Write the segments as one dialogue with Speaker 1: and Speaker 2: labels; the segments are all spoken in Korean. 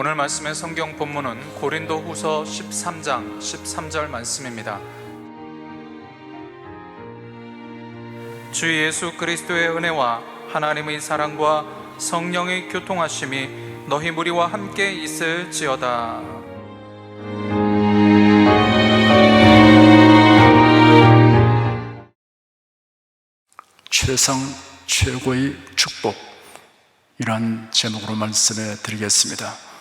Speaker 1: 오늘 말씀의 성경 본문은 고린도후서 13장 13절 말씀입니다. 주 예수 그리스도의 은혜와 하나님의 사랑과 성령의 교통하심이 너희 무리와 함께 있을지어다.
Speaker 2: 최상 최고의 축복이란 제목으로 말씀해 드리겠습니다.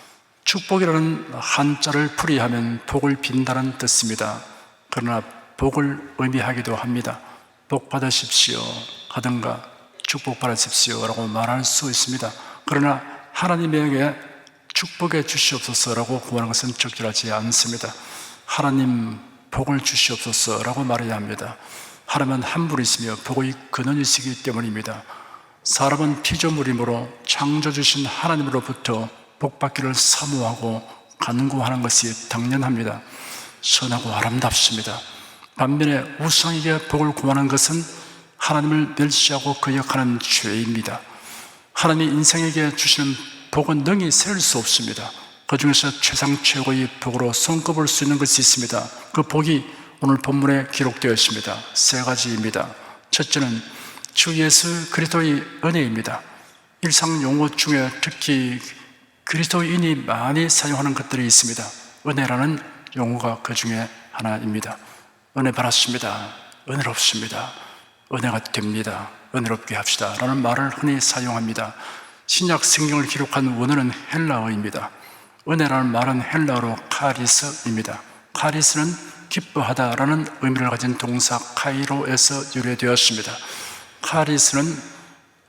Speaker 2: 축복이라는 한자를 풀이하면 복을 빈다는 뜻입니다. 그러나 복을 의미하기도 합니다. 복 받으십시오 하든가 축복 받으십시오 라고 말할 수 있습니다. 그러나 하나님에게 축복해 주시옵소서 라고 구하는 것은 적절하지 않습니다. 하나님 복을 주시옵소서 라고 말해야 합니다. 하나님은 한 분이시며 복의 근원이시기 때문입니다. 사람은 피조물이므로 창조주신 하나님으로부터 복받기를 사모하고 간구하는 것이 당연합니다. 선하고 아름답습니다. 반면에 우상에게 복을 구하는 것은 하나님을 멸시하고 거역하는 죄입니다. 하나님이 인생에게 주시는 복은 능히 세울 수 없습니다. 그 중에서 최상 최고의 복으로 손꼽을 수 있는 것이 있습니다. 그 복이 오늘 본문에 기록되어 있습니다. 세 가지입니다. 첫째는 주 예수 그리스도의 은혜입니다. 일상 용어 중에 특히 그리스도인이 많이 사용하는 것들이 있습니다. 은혜라는 용어가 그 중에 하나입니다. 은혜 받았습니다. 은혜롭습니다. 은혜가 됩니다. 은혜롭게 합시다 라는 말을 흔히 사용합니다. 신약 성경을 기록한 원어는 헬라어입니다. 은혜라는 말은 헬라어로 카리스입니다. 카리스는 기뻐하다라는 의미를 가진 동사 카이로에서 유래되었습니다. 카리스는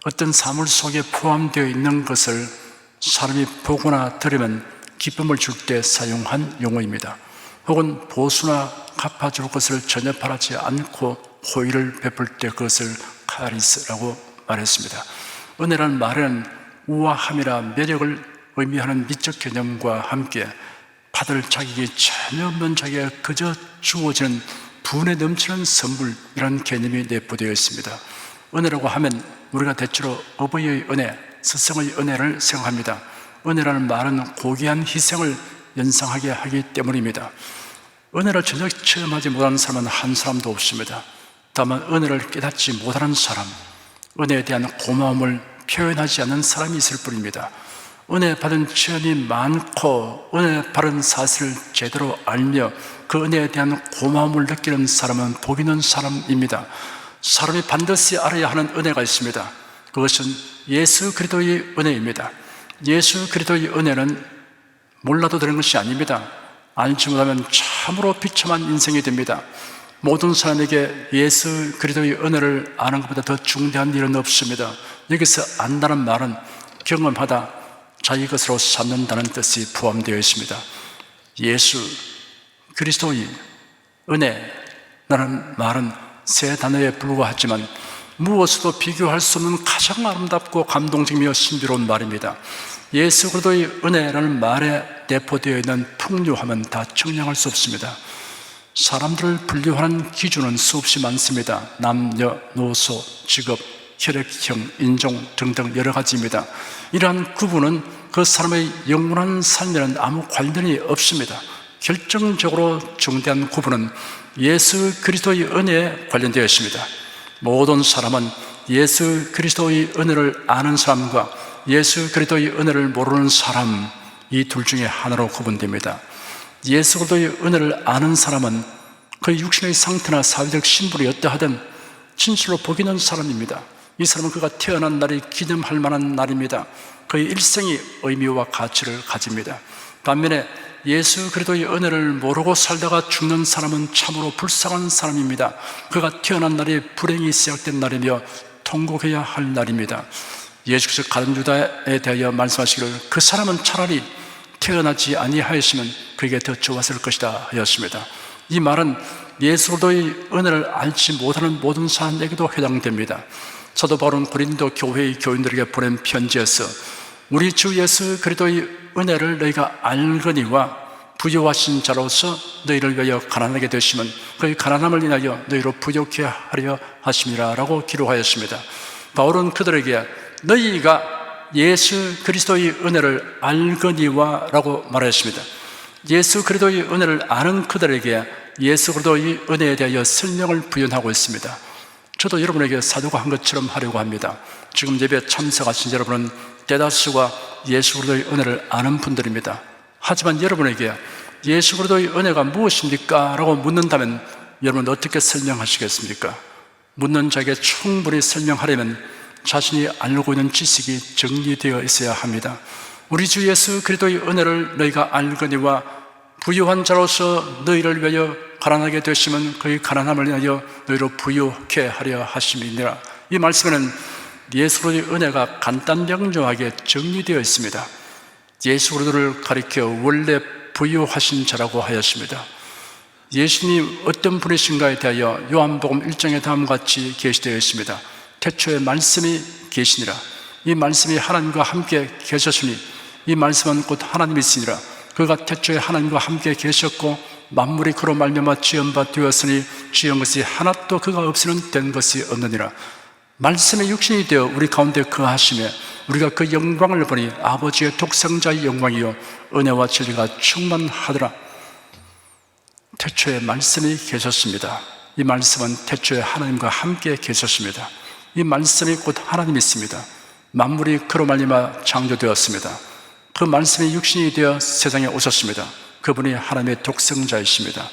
Speaker 2: 어떤 사물 속에 포함되어 있는 것을 사람이 보거나 들으면 기쁨을 줄 때 사용한 용어입니다. 혹은 보수나 갚아줄 것을 전혀 바라지 않고 호의를 베풀 때 그것을 카리스라고 말했습니다. 은혜라는 말은 우아함이나 매력을 의미하는 미적 개념과 함께 받을 자격이 전혀 없는 자기가 그저 주어지는 분에 넘치는 선물, 이런 개념이 내포되어 있습니다. 은혜라고 하면 우리가 대체로 어버이의 은혜, 스승의 은혜를 생각합니다. 은혜라는 말은 고귀한 희생을 연상하게 하기 때문입니다. 은혜를 전혀 체험하지 못하는 사람은 한 사람도 없습니다. 다만 은혜를 깨닫지 못하는 사람, 은혜에 대한 고마움을 표현하지 않는 사람이 있을 뿐입니다. 은혜 받은 체험이 많고 은혜 받은 사실을 제대로 알며 그 은혜에 대한 고마움을 느끼는 사람은 복 있는 사람입니다. 사람이 반드시 알아야 하는 은혜가 있습니다. 그것은 예수 그리스도의 은혜입니다. 예수 그리스도의 은혜는 몰라도 되는 것이 아닙니다. 알지 못하면 참으로 비참한 인생이 됩니다. 모든 사람에게 예수 그리스도의 은혜를 아는 것보다 더 중대한 일은 없습니다. 여기서 안다는 말은 경험하다, 자기 것으로 삼는다는 뜻이 포함되어 있습니다. 예수 그리스도의 은혜라는 말은 세 단어에 불과하지만 무엇으로도 비교할 수 없는 가장 아름답고 감동적이며 신비로운 말입니다. 예수 그리스도의 은혜라는 말에 내포되어 있는 풍요함은 다 청량할 수 없습니다. 사람들을 분류하는 기준은 수없이 많습니다. 남녀노소, 직업, 혈액형, 인종 등등 여러 가지입니다. 이러한 구분은 그 사람의 영원한 삶에는 아무 관련이 없습니다. 결정적으로 중대한 구분은 예수 그리스도의 은혜에 관련되어 있습니다. 모든 사람은 예수 그리스도의 은혜를 아는 사람과 예수 그리스도의 은혜를 모르는 사람, 이 둘 중에 하나로 구분됩니다. 예수 그리스도의 은혜를 아는 사람은 그의 육신의 상태나 사회적 신분이 어떠하든 진실로 복 있는 사람입니다. 이 사람은 그가 태어난 날이 기념할 만한 날입니다. 그의 일생이 의미와 가치를 가집니다. 반면에 예수 그리스도의 은혜를 모르고 살다가 죽는 사람은 참으로 불쌍한 사람입니다. 그가 태어난 날이 불행이 시작된 날이며 통곡해야 할 날입니다. 예수께서 가룟 유다에 대하여 말씀하시기를 그 사람은 차라리 태어나지 아니하였으면 그에게 더 좋았을 것이다 하였습니다. 이 말은 예수 그리스도의 은혜를 알지 못하는 모든 사람에게도 해당됩니다. 사도 바울은 고린도 교회의 교인들에게 보낸 편지에서 우리 주 예수 그리스도의 은혜를 너희가 알거니와 부유하신 자로서 너희를 위하여 가난하게 되시면 그의 가난함을 인하여 너희로 부족해 하려 하심이라 라고 기록하였습니다. 바울은 그들에게 너희가 예수 그리스도의 은혜를 알거니와 라고 말하였습니다. 예수 그리스도의 은혜를 아는 그들에게 예수 그리스도의 은혜에 대하여 설명을 부연하고 있습니다. 저도 여러분에게 사도가 한 것처럼 하려고 합니다. 지금 예배에 참석하신 여러분은 대다수가 예수 그리스도의 은혜를 아는 분들입니다. 하지만 여러분에게 예수 그리스도의 은혜가 무엇입니까? 라고 묻는다면 여러분 어떻게 설명하시겠습니까? 묻는 자에게 충분히 설명하려면 자신이 알고 있는 지식이 정리되어 있어야 합니다. 우리 주 예수 그리스도의 은혜를 너희가 알거니와 부유한 자로서 너희를 위하여 가난하게 되시면 그의 가난함을 위하여 너희로 부유케 하려 하심이니라. 이 말씀에는 예수 그리스도의 은혜가 간단 명료하게 정리되어 있습니다. 예수 그리스도를 가리켜 원래 부유하신 자라고 하였습니다. 예수님 어떤 분이신가에 대하여 요한복음 1장에 다음과 같이 계시되어 있습니다. 태초에 말씀이 계시니라. 이 말씀이 하나님과 함께 계셨으니 이 말씀은 곧 하나님이시니라. 그가 태초에 하나님과 함께 계셨고 만물이 그로 말미암아 지은 바 되었으니 지은 것이 하나도 그가 없이는 된 것이 없느니라. 말씀의 육신이 되어 우리 가운데 거하시며 우리가 그 영광을 보니 아버지의 독생자의 영광이요 은혜와 진리가 충만하더라. 태초에 말씀이 계셨습니다. 이 말씀은 태초에 하나님과 함께 계셨습니다. 이 말씀이 곧 하나님이십니다. 만물이 그로 말미암아 창조되었습니다. 그 말씀이 육신이 되어 세상에 오셨습니다. 그분이 하나님의 독생자이십니다.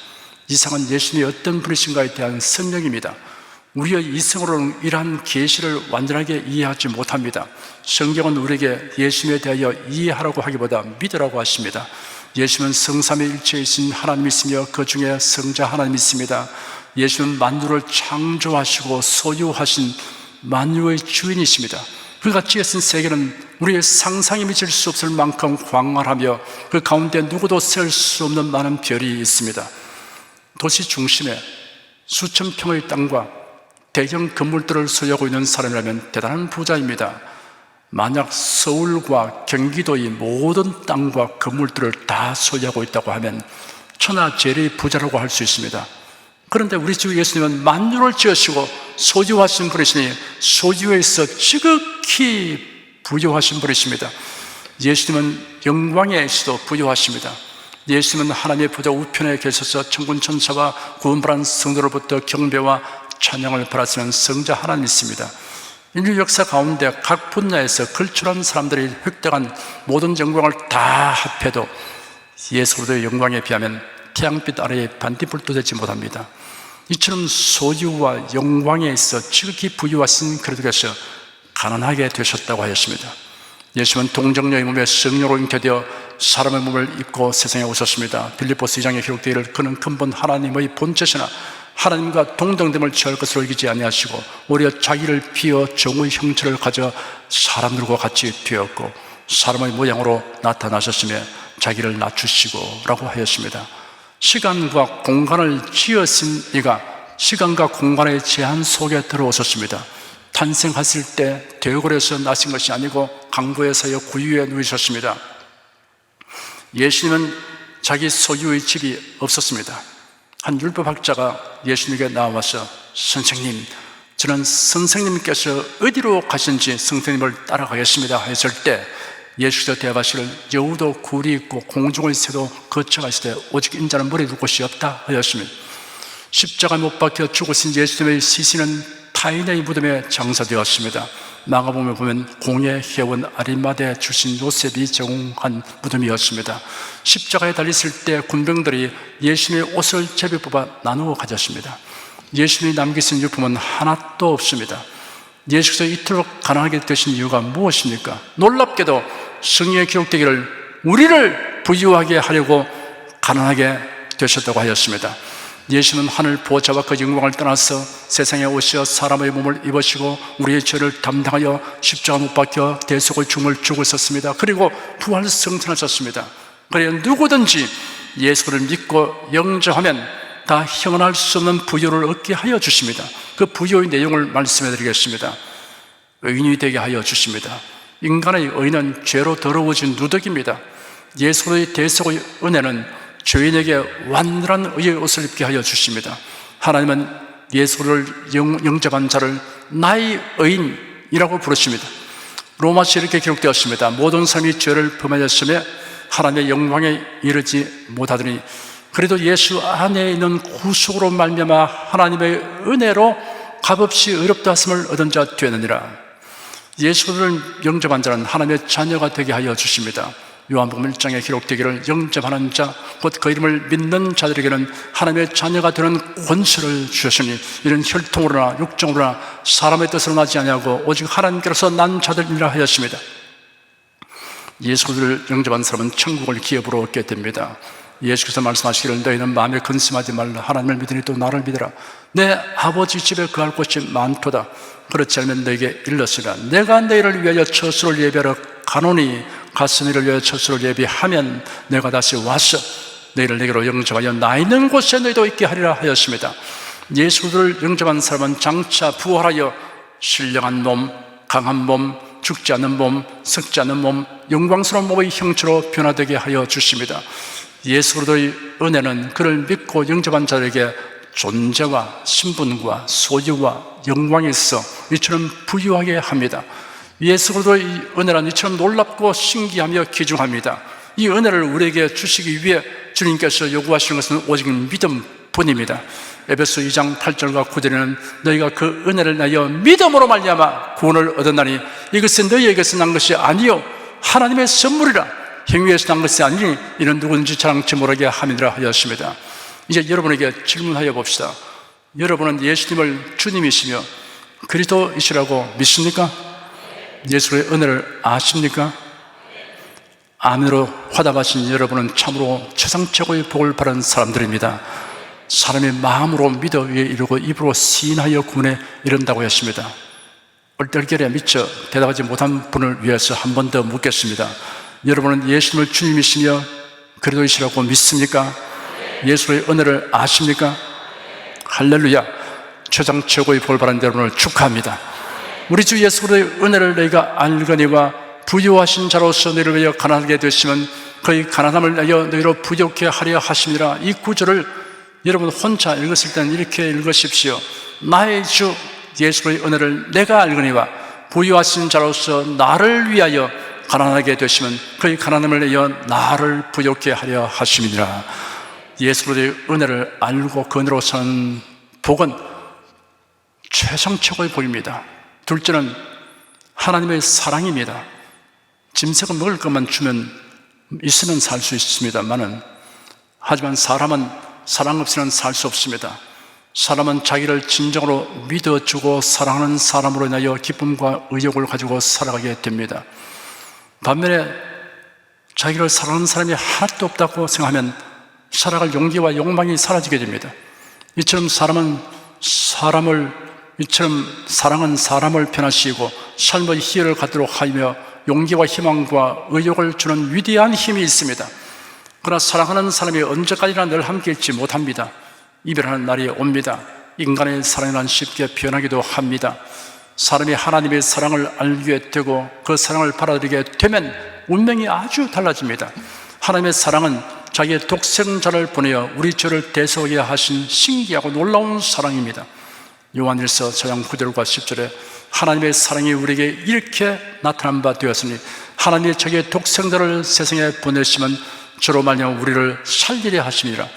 Speaker 2: 이상은 예수님이 어떤 분이신가에 대한 설명입니다. 우리의 이성으로는 이러한 계시를 완전하게 이해하지 못합니다. 성경은 우리에게 예수님에 대하여 이해하라고 하기보다 믿으라고 하십니다. 예수는 성삼위일체이신 하나님이시며 그 중에 성자 하나님이십니다. 예수는 만유를 창조하시고 소유하신 만유의 주인이십니다. 그가 지으신 세계는 우리의 상상이 미칠 수 없을 만큼 광활하며 그 가운데 누구도 셀 수 없는 많은 별이 있습니다. 도시 중심에 수천 평의 땅과 대형 건물들을 소유하고 있는 사람이라면 대단한 부자입니다. 만약 서울과 경기도의 모든 땅과 건물들을 다 소유하고 있다고 하면 천하제일의 부자라고 할 수 있습니다. 그런데 우리 주 예수님은 만유를 지으시고 소유하신 분이시니 소유에 있어 지극히 부유하신 분이십니다. 예수님은 영광에 있어도 부유하십니다. 예수님은 하나님의 보좌 우편에 계셔서 천군 천사와 구원받은 성도로부터 경배와 찬양을 받았으면 성자 하나님이십니다. 인류 역사 가운데 각 분야에서 걸출한 사람들이 획득한 모든 영광을 다 합해도 예수 그리스도의 영광에 비하면 태양빛 아래에 반딧불도 되지 못합니다. 이처럼 소유와 영광에 있어 지극히 부유하신 그리스도께서 가난하게 되셨다고 하였습니다. 예수님은 동정녀의 몸에 성령으로 잉태되어 사람의 몸을 입고 세상에 오셨습니다. 빌립보서 2장에 기록되기를 그는 근본 하나님의 본체시나 하나님과 동등됨을 취할 것으로 여기지 아니하시고 오히려 자기를 비어 종의 형체를 가져 사람들과 같이 되었고 사람의 모양으로 나타나셨으며 자기를 낮추시고 라고 하였습니다. 시간과 공간을 지으신 이가 시간과 공간의 제한 속에 들어오셨습니다. 탄생하실 때 대궐에서 나신 것이 아니고 강부에서여 구유에 누이셨습니다. 예수님은 자기 소유의 집이 없었습니다. 한 율법학자가 예수님에게 나와서 선생님, 저는 선생님께서 어디로 가신지 선생님을 따라가겠습니다 했을 때 예수께서 대답하시기를 여우도 굴이 있고 공중의 새도 거쳐가시되 오직 인자는 머리 둘 곳이 없다 하였습니다. 십자가에 못 박혀 죽으신 예수님의 시신은 타인의 무덤에 장사되었습니다. 마가복음에 보면 공예 회원 아리마대 출신 요셉이 제공한 무덤이었습니다. 십자가에 달리실 때 군병들이 예수님의 옷을 제비 뽑아 나누어 가졌습니다. 예수님이 남기신 유품은 하나도 없습니다. 예수께서 이토록 가난하게 되신 이유가 무엇입니까? 놀랍게도 성경에 기록되기를 우리를 부유하게 하려고 가난하게 되셨다고 하였습니다. 예수는 하늘 보좌와 그 영광을 떠나서 세상에 오시어 사람의 몸을 입으시고 우리의 죄를 담당하여 십자가 못 박혀 대속의 죽음을 죽으셨습니다. 그리고 부활 승천하셨습니다. 그래야 누구든지 예수를 믿고 영접하면 다 형언할 수 없는 부유를 얻게 하여 주십니다. 그 부유의 내용을 말씀해 드리겠습니다. 의인이 되게 하여 주십니다. 인간의 의인은 죄로 더러워진 누더기입니다. 예수의 대속의 은혜는 죄인에게 완전한 의의 옷을 입게 하여 주십니다. 하나님은 예수를 영접한 자를 나의 의인이라고 부르십니다. 로마서 이렇게 기록되었습니다. 모든 사람이 죄를 범하였으며 하나님의 영광에 이르지 못하더니 그래도 예수 안에 있는 구속으로 말미암아 하나님의 은혜로 값없이 의롭다 하심을 얻은 자 되느니라. 예수를 영접한 자는 하나님의 자녀가 되게 하여 주십니다. 요한복음 1장에 기록되기를 영접하는 자 곧 그 이름을 믿는 자들에게는 하나님의 자녀가 되는 권세를 주셨으니 이는 혈통으로나 육정으로나 사람의 뜻으로 나지 아니하고 오직 하나님께로서 난 자들이라 하였습니다. 예수를 영접한 사람은 천국을 기업으로 얻게 됩니다. 예수께서 말씀하시기를 너희는 마음에 근심하지 말라. 하나님을 믿으니 또 나를 믿으라. 내 아버지 집에 거할 곳이 많도다. 그렇지 않으면 너에게 일렀으리라. 내가 너희를 위하여 처소를 예비하러 가노니 가서 너희를 위하여 처소를 예비하면 내가 다시 와서 너희를 내게로 영접하여 나 있는 곳에 너희도 있게 하리라 하였습니다. 예수를 영접한 사람은 장차 부활하여 신령한 몸, 강한 몸, 죽지 않는 몸, 썩지 않는 몸, 영광스러운 몸의 형체로 변화되게 하여 주십니다. 예수 그리스도의 은혜는 그를 믿고 영접한 자들에게 존재와 신분과 소유와 영광에 있어 이처럼 부유하게 합니다. 예수 그리스도의 은혜는 이처럼 놀랍고 신기하며 귀중합니다. 이 은혜를 우리에게 주시기 위해 주님께서 요구하시는 것은 오직 믿음뿐입니다. 에베소 2장 8절과 9절에는 너희가 그 은혜를 나여 믿음으로 말미암아 구원을 얻었나니 이것은 너희에게서 난 것이 아니요 하나님의 선물이라. 행위에서 난 것이 아니니 이는 누구든지 자랑치 못하게 함이라 하였습니다. 이제 여러분에게 질문하여 봅시다. 여러분은 예수님을 주님이시며 그리스도이시라고 믿습니까? 예수의 은혜를 아십니까? 아멘으로 화답하신 여러분은 참으로 최상 최고의 복을 바라는 사람들입니다. 사람의 마음으로 믿어 위에 이르고 입으로 시인하여 구원에 이른다고 했습니다. 얼떨결에 미처 대답하지 못한 분을 위해서 한 번 더 묻겠습니다. 여러분은 예수님을 주님이시며 그리스도이시라고 믿습니까? 예수의 은혜를 아십니까? 할렐루야. 최상 최고의 복을 바라는 여러분을 축하합니다. 우리 주 예수 그리스도의 은혜를 너희가 알거니와 부유하신 자로서 너희를 위하여 가난하게 되시면 그의 가난함을 위하여 너희로 부족해 하려 하심이라. 이 구절을 여러분 혼자 읽었을 때는 이렇게 읽으십시오. 나의 주 예수의 은혜를 내가 알거니와 부유하신 자로서 나를 위하여 가난하게 되시면 그의 가난함을 위하여 나를 부족해 하려 하심이니라. 예수 그리스도의 은혜를 알고 그 은혜로 사는 복은 최상 최고의 복입니다. 둘째는 하나님의 사랑입니다. 짐승은 먹을 것만 주면 있으면 살 수 있습니다만은 하지만 사람은 사랑 없이는 살 수 없습니다. 사람은 자기를 진정으로 믿어주고 사랑하는 사람으로 인하여 기쁨과 의욕을 가지고 살아가게 됩니다. 반면에 자기를 사랑하는 사람이 하나도 없다고 생각하면 살아갈 용기와 욕망이 사라지게 됩니다. 이처럼 사랑은 사람을 변화시키고 삶의 희열을 갖도록 하며 용기와 희망과 의욕을 주는 위대한 힘이 있습니다. 그러나 사랑하는 사람이 언제까지나 늘 함께 있지 못합니다. 이별하는 날이 옵니다. 인간의 사랑은 쉽게 변하기도 합니다. 사람이 하나님의 사랑을 알게 되고 그 사랑을 받아들이게 되면 운명이 아주 달라집니다. 하나님의 사랑은 자기의 독생자를 보내어 우리 죄를 대속하게 하신 신기하고 놀라운 사랑입니다. 요한일서 4장 9절과 10절에 하나님의 사랑이 우리에게 이렇게 나타난 바 되었으니 하나님이 자기의 독생자를 세상에 보내시면 저로 말미암아 우리를 살리려 하심이라.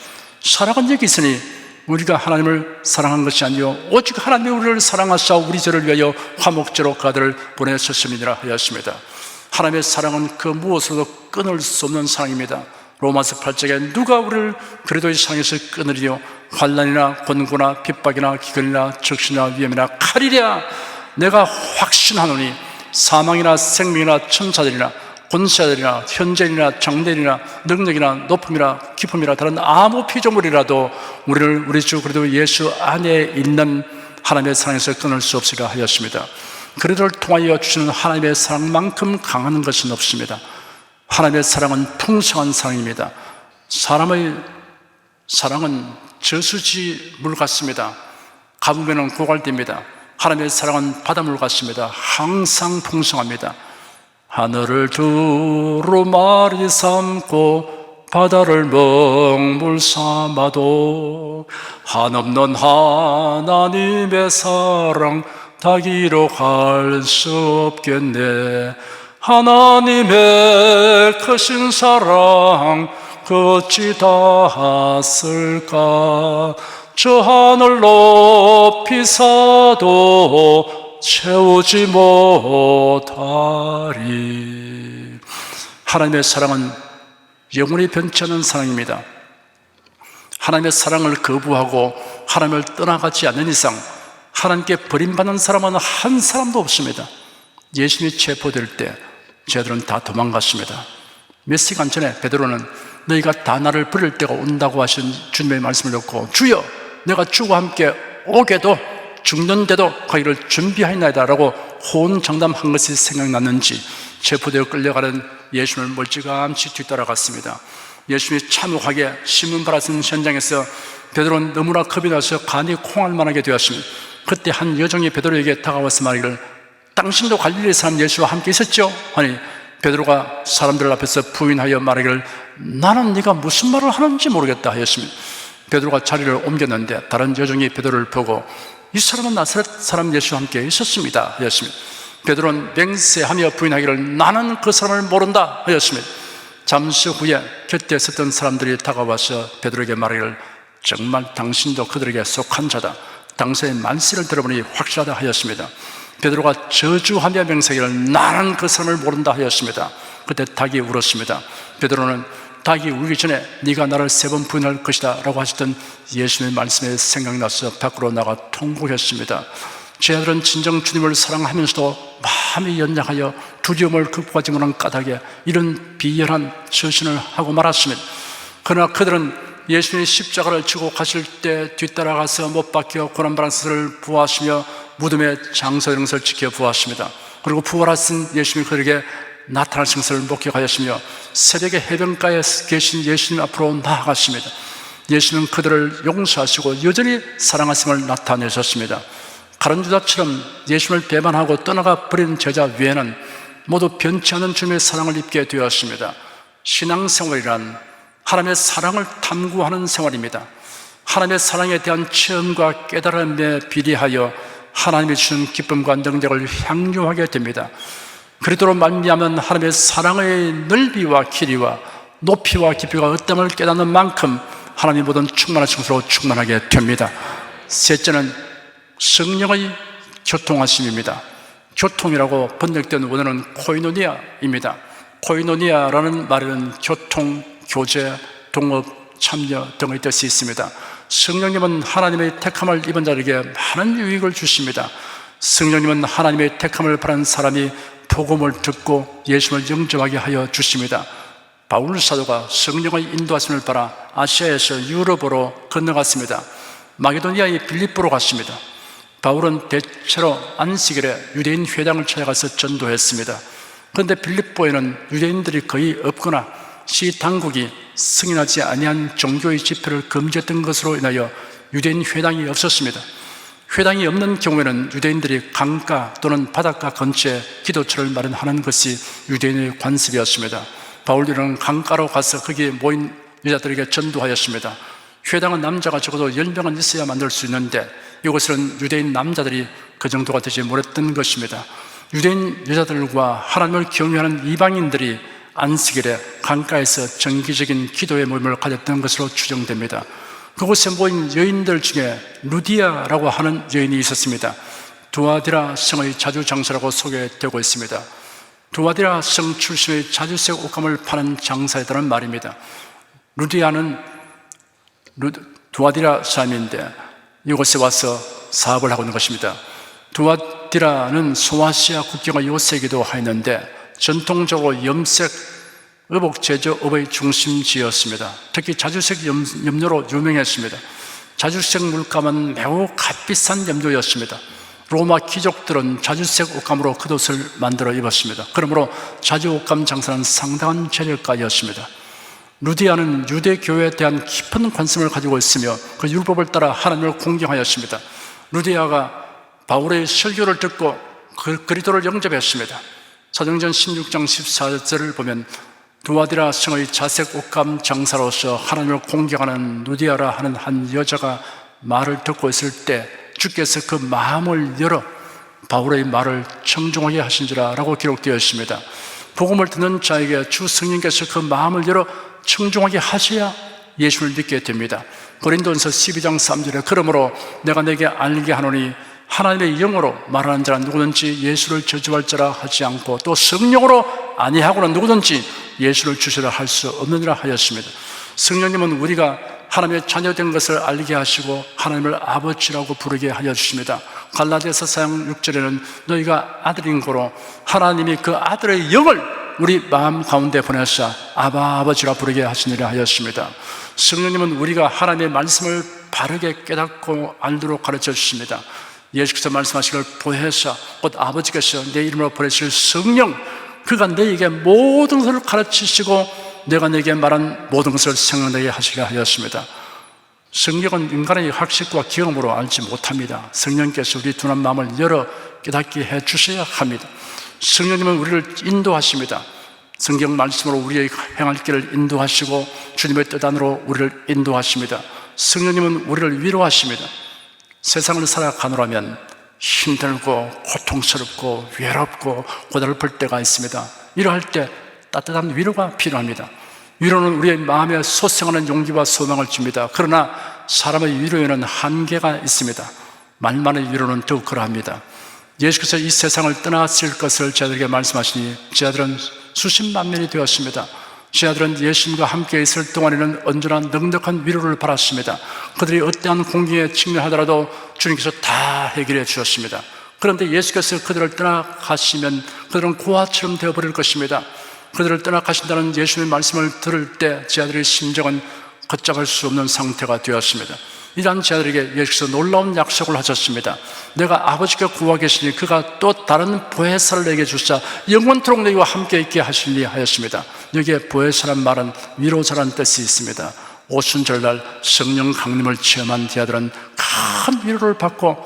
Speaker 2: 사랑은 여기 있으니 우리가 하나님을 사랑한 것이 아니요 오직 하나님이 우리를 사랑하사 우리 죄를 위하여 화목제로 그 아들을 보내셨음이니라 하였습니다. 하나님의 사랑은 그 무엇으로도 끊을 수 없는 사랑입니다. 로마서 8장에 누가 우리를 그리스도의 사랑에서 끊으리요 환난이나 곤고나 핍박이나 기근이나 적신이나 위험이나 칼이랴. 내가 확신하노니 사망이나 생명이나 천사들이나 권세자들이나 현재이나 장대이나 능력이나 높음이나 깊음이나 다른 아무 피조물이라도 우리를 우리 주 그리스도 예수 안에 있는 하나님의 사랑에서 끊을 수 없으리라 하였습니다. 그리스도를 통하여 주시는 하나님의 사랑만큼 강한 것은 없습니다. 하나님의 사랑은 풍성한 사랑입니다. 사람의 사랑은 저수지 물 같습니다. 가보면 고갈됩니다. 하나님의 사랑은 바닷물 같습니다. 항상 풍성합니다. 하늘을 두루마리 삼고 바다를 먹물 삼아도 한없는 하나님의 사랑 닭이로 갈 수 없겠네. 하나님의 크신 사랑 그 어찌 닿았을까. 저 하늘 높이 사도 채우지 못하리. 하나님의 사랑은 영원히 변치 않는 사랑입니다. 하나님의 사랑을 거부하고 하나님을 떠나가지 않는 이상 하나님께 버림받는 사람은 한 사람도 없습니다. 예수님이 체포될 때 저희들은 다 도망갔습니다. 몇 시간 전에 베드로는 너희가 다 나를 버릴 때가 온다고 하신 주님의 말씀을 듣고 주여 내가 주와 함께 오게도 죽는데도 가기를 준비하였나이다 라고 호언장담한 것이 생각났는지 체포되어 끌려가는 예수님을 멀찌감치 뒤따라갔습니다. 예수님이 참혹하게 신문받았던 현장에서 베드로는 너무나 겁이 나서 간이 콩할 만하게 되었습니다. 그때 한 여종이 베드로에게 다가와서 말하기를 당신도 갈릴리 사람 예수와 함께 있었죠? 아니 베드로가 사람들 앞에서 부인하여 말하기를 나는 네가 무슨 말을 하는지 모르겠다 하였습니다. 베드로가 자리를 옮겼는데 다른 여종이 베드로를 보고 이 사람은 나사렛 사람 예수와 함께 있었습니다 하였습니다. 베드로는 맹세하며 부인하기를 나는 그 사람을 모른다 하였습니다. 잠시 후에 곁에 있었던 사람들이 다가와서 베드로에게 말하기를 정말 당신도 그들에게 속한 자다. 당신의 만세를 들어보니 확실하다 하였습니다. 베드로가 저주하며 맹세하기를 나는 그 사람을 모른다 하였습니다. 그때 닭이 울었습니다. 베드로는 닭이 울기 전에 네가 나를 3번 부인할 것이다 라고 하셨던 예수님의 말씀에 생각나서 밖으로 나가 통곡했습니다. 제 아들은 진정 주님을 사랑하면서도 마음이 연약하여 두려움을 극복하지 못한 까닭에 이런 비열한 처신을 하고 말았습니다. 그러나 그들은 예수님이 십자가를 지고 가실 때 뒤따라가서 못 박혀 고난바람스를 부하시며 무덤의 장소등을 지켜 부하십니다. 그리고 부활하신 예수님이 그들에게 나타나신 것을 목격하였으며 새벽에 해변가에 계신 예수님 앞으로 나아가십니다. 예수님은 그들을 용서하시고 여전히 사랑하심을 나타내셨습니다. 가룟유다처럼 예수님을 배반하고 떠나가 버린 제자 외에는 모두 변치 않은 주님의 사랑을 입게 되었습니다. 신앙생활이란 하나님의 사랑을 탐구하는 생활입니다. 하나님의 사랑에 대한 체험과 깨달음에 비례하여 하나님이 주신 기쁨과 능력을 향유하게 됩니다. 그리도로 말미암은 하나님의 사랑의 넓이와 길이와 높이와 깊이가 어떠함을 깨닫는 만큼 하나님의 모든 충만하신 것으로 충만하게 됩니다. 셋째는 성령의 교통하심입니다. 교통이라고 번역된 원어는 코이노니아입니다. 코이노니아라는 말에는 교통, 교제, 동업, 참여 등의 뜻이 있습니다. 성령님은 하나님의 택함을 입은 자에게 많은 유익을 주십니다. 성령님은 하나님의 택함을 바라는 사람이 복음을 듣고 예수님을 영접하게 하여 주십니다. 바울 사도가 성령의 인도하심을 받아 아시아에서 유럽으로 건너갔습니다. 마게도니아의 빌립보로 갔습니다. 바울은 대체로 안식일에 유대인 회당을 찾아가서 전도했습니다. 그런데 빌립보에는 유대인들이 거의 없거나 시 당국이 승인하지 아니한 종교의 집회를 금지했던 것으로 인하여 유대인 회당이 없었습니다. 회당이 없는 경우에는 유대인들이 강가 또는 바닷가 근처에 기도처를 마련하는 것이 유대인의 관습이었습니다. 바울은 강가로 가서 거기에 모인 여자들에게 전도하였습니다. 회당은 남자가 적어도 10명은 있어야 만들 수 있는데 이곳은 유대인 남자들이 그 정도가 되지 못했던 것입니다. 유대인 여자들과 하나님을 경외하는 이방인들이 안식일에 강가에서 정기적인 기도의 모임을 가졌던 것으로 추정됩니다. 그곳에 모인 여인들 중에 루디아라고 하는 여인이 있었습니다. 두아디라 성의 자주장사라고 소개되고 있습니다. 두아디라 성 출신의 자주색 옷감을 파는 장사였다는 말입니다. 루디아는 두아디라 사람인데 이곳에 와서 사업을 하고 있는 것입니다. 두아디라는 소아시아 국경의 요새이기도 하였는데 전통적으로 염색 의복 제조업의 중심지였습니다. 특히 자주색 염료로 유명했습니다. 자주색 물감은 매우 값비싼 염료였습니다. 로마 귀족들은 자주색 옷감으로 겉옷을 만들어 입었습니다. 그러므로 자주 옷감 장사는 상당한 재력가였습니다. 루디아는 유대교회에 대한 깊은 관심을 가지고 있으며 그 율법을 따라 하나님을 공경하였습니다. 루디아가 바울의 설교를 듣고 그리스도를 영접했습니다. 사도행전 16장 14절을 보면 두아디라 성의 자색 옷감 장사로서 하나님을 공경하는 루디아라 하는 한 여자가 말을 듣고 있을 때 주께서 그 마음을 열어 바울의 말을 청중하게 하신지라 라고 기록되어 있습니다. 복음을 듣는 자에게 주 성령께서 그 마음을 열어 청중하게 하셔야 예수를 믿게 됩니다. 고린도전서 12장 3절에 그러므로 내가 내게 알게 하노니 하나님의 영으로 말하는 자는 누구든지 예수를 저주할 자라 하지 않고 또 성령으로 아니하고는 누구든지 예수를 주시라 할 수 없느니라 하였습니다. 성령님은 우리가 하나님의 자녀된 것을 알게 하시고 하나님을 아버지라고 부르게 하여 주십니다. 갈라디아서 4장 6절에는 너희가 아들인 거로 하나님이 그 아들의 영을 우리 마음 가운데 보내사 아바 아버지라 부르게 하시니라 하였습니다. 성령님은 우리가 하나님의 말씀을 바르게 깨닫고 알도록 가르쳐 주십니다. 예수께서 말씀하시기를 보혜사 곧 아버지께서 내 이름으로 보내실 성령, 그가 너희에게 모든 것을 가르치시고 내가 너희에게 말한 모든 것을 생각나게 하시게 하였습니다. 성경은 인간의 학식과 경험으로 알지 못합니다. 성령께서 우리 둔한 마음을 열어 깨닫게 해 주셔야 합니다. 성령님은 우리를 인도하십니다. 성경 말씀으로 우리의 행할 길을 인도하시고 주님의 뜻 안으로 우리를 인도하십니다. 성령님은 우리를 위로하십니다. 세상을 살아가노라면 힘들고 고통스럽고 외롭고 고달플 때가 있습니다. 이러할 때 따뜻한 위로가 필요합니다. 위로는 우리의 마음에 솟생하는 용기와 소망을 줍니다. 그러나 사람의 위로에는 한계가 있습니다. 말만의 위로는 더욱 그러합니다. 예수께서 이 세상을 떠났을 것을 제자들에게 말씀하시니 제자들은 수십만 명이 되었습니다. 제자들은 예수님과 함께 있을 동안에는 언제나 넉넉한 위로를 받았습니다. 그들이 어떠한 공경에 직면하더라도 주님께서 다 해결해 주셨습니다. 그런데 예수께서 그들을 떠나가시면 그들은 고아처럼 되어버릴 것입니다. 그들을 떠나가신다는 예수님의 말씀을 들을 때 제자들의 심정은 걷잡을 수 없는 상태가 되었습니다. 이러한 제자들에게 예수께서 놀라운 약속을 하셨습니다. 내가 아버지께 구하 계시니 그가 또 다른 보혜사를 내게 주사 영원토록 너희와 함께 있게 하시니 하였습니다. 여기에 보혜사란 말은 위로자라는 뜻이 있습니다. 오순절날 성령 강림을 체험한 제자들은 큰 위로를 받고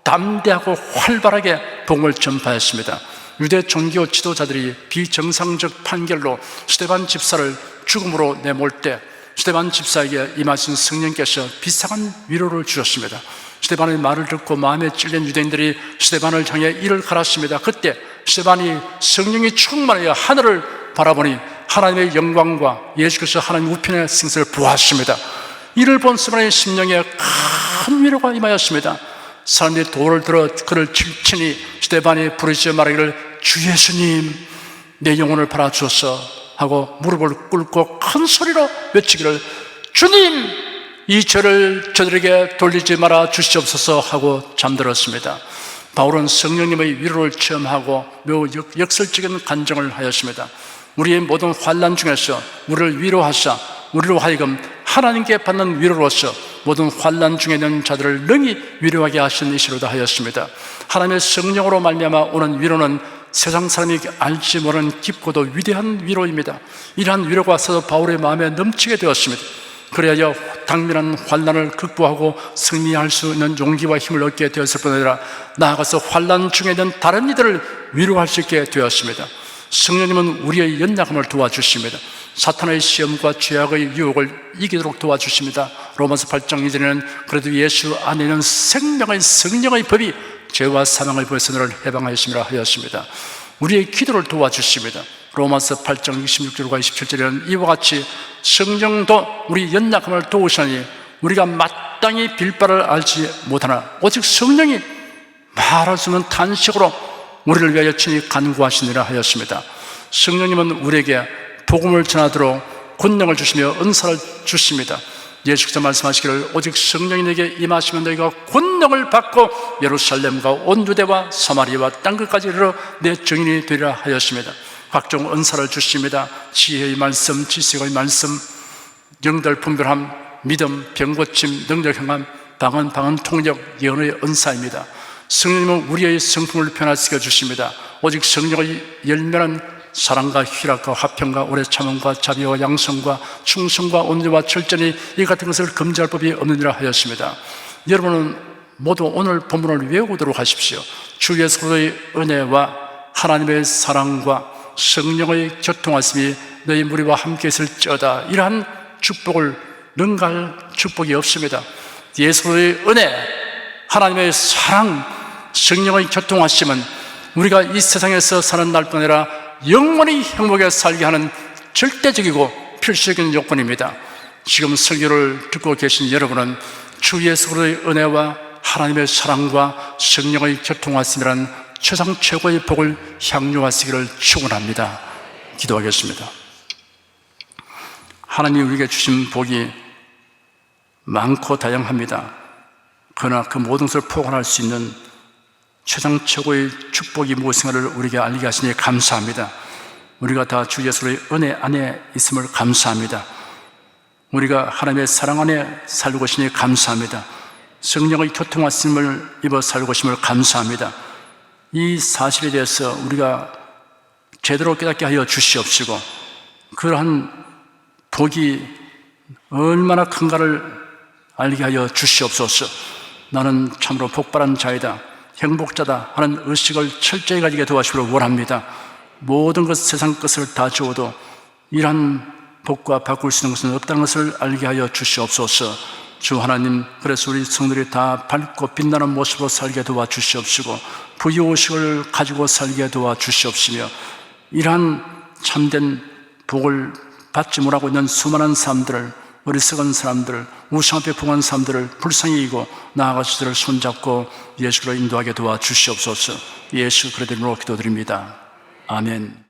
Speaker 2: 담대하고 활발하게 복음을 전파했습니다. 유대 종교 지도자들이 비정상적 판결로 스데반 집사를 죽음으로 내몰 때 스데반 집사에게 임하신 성령께서 비상한 위로를 주셨습니다. 스데반의 말을 듣고 마음에 찔린 유대인들이 스데반을 향해 이를 갈았습니다. 그때 스데반이 성령이 충만하여 하늘을 바라보니 하나님의 영광과 예수께서 하나님 우편의 생사를 보았습니다. 이를 본 스데반의 심령에 큰 위로가 임하였습니다. 사람들이 돌을 들어 그를 치니 스데반이 부르짖어 말하기를 주 예수님 내 영혼을 팔아주소서 하고 무릎을 꿇고 큰 소리로 외치기를 주님 이 죄를 저들에게 돌리지 말아 주시옵소서 하고 잠들었습니다. 바울은 성령님의 위로를 체험하고 매우 역설적인 간증을 하였습니다. 우리의 모든 환난 중에서 우리를 위로하사 우리로 하여금 하나님께 받는 위로로서 모든 환난 중에 있는 자들을 능히 위로하게 하신 이시로다 하였습니다. 하나님의 성령으로 말미암아 오는 위로는 세상 사람이 알지 모르는 깊고도 위대한 위로입니다. 이러한 위로가 사도 바울의 마음에 넘치게 되었습니다. 그래야 당면한 환난을 극복하고 승리할 수 있는 용기와 힘을 얻게 되었을 뿐 아니라 나아가서 환난 중에 있는 다른 이들을 위로할 수 있게 되었습니다. 성령님은 우리의 연약함을 도와주십니다. 사탄의 시험과 죄악의 유혹을 이기도록 도와주십니다. 로마서 8장 2절에는 그래도 예수 안에 있는 생명의 성령의 법이 죄와 사망의 법에서 너를 해방하였음이라 하였습니다. 우리의 기도를 도와주십니다. 로마서 8장 26절과 27절에는 이와 같이 성령도 우리 연약함을 도우시니 우리가 마땅히 빌 바를 알지 못하나 오직 성령이 말할 수 없는 탄식으로 우리를 위하여 친히 간구하시니라 하였습니다. 성령님은 우리에게 복음을 전하도록 권능을 주시며 은사를 주십니다. 예수께서 말씀하시기를 오직 성령이 내게 임하시면 너희가 권능을 받고 예루살렘과 온 유대와 사마리아와 땅끝까지 이르러 내 증인이 되리라 하였습니다. 각종 은사를 주십니다. 지혜의 말씀, 지식의 말씀, 영들 분별함, 믿음, 병고침, 능력 행함, 방언 통역, 예언의 은사입니다. 성령님은 우리의 성품을 변화시켜 주십니다. 오직 성령의 열매는 사랑과 희락과 화평과 오래 참음과 자비와 양성과 충성과 온유와 철저히 이 같은 것을 금지할 법이 없느니라 하였습니다. 여러분은 모두 오늘 본문을 외우도록 하십시오. 주 예수의 은혜와 하나님의 사랑과 성령의 교통하심이 너희 무리와 함께 있을지어다. 이러한 축복을 능가할 축복이 없습니다. 예수의 은혜, 하나님의 사랑, 성령의 교통하심은 우리가 이 세상에서 사는 날뿐 아니라 영원히 행복에 살게 하는 절대적이고 필수적인 요건입니다. 지금 설교를 듣고 계신 여러분은 주 예수 그리스도의 은혜와 하나님의 사랑과 성령의 교통하심이라는 최상 최고의 복을 향유하시기를 축원합니다. 기도하겠습니다. 하나님이 우리에게 주신 복이 많고 다양합니다. 그러나 그 모든 것을 포괄할 수 있는 최상 최고의 축복이 무엇인가를 우리에게 알게 하시니 감사합니다. 우리가 다 주 예수의 은혜 안에 있음을 감사합니다. 우리가 하나님의 사랑 안에 살고 계시니 감사합니다. 성령의 교통하심을 입어 살고 계심을 감사합니다. 이 사실에 대해서 우리가 제대로 깨닫게 하여 주시옵시고 그러한 복이 얼마나 큰가를 알게 하여 주시옵소서. 나는 참으로 복받은 자이다, 행복자다 하는 의식을 철저히 가지게 도와주시기를 원합니다. 모든 것, 세상 것을 다 주어도 이러한 복과 바꿀 수 있는 것은 없다는 것을 알게 하여 주시옵소서. 주 하나님, 그래서 우리 성도들이 다 밝고 빛나는 모습으로 살게 도와주시옵시고 부유의식을 가지고 살게 도와주시옵시며 이러한 참된 복을 받지 못하고 있는 수많은 사람들을, 어리석은 사람들, 우상 앞에 봉한 사람들을 불쌍히 여기고 나아가서 그들을 손잡고 예수로 인도하게 도와주시옵소서. 예수 그리스도 이름으로 기도드립니다. 아멘.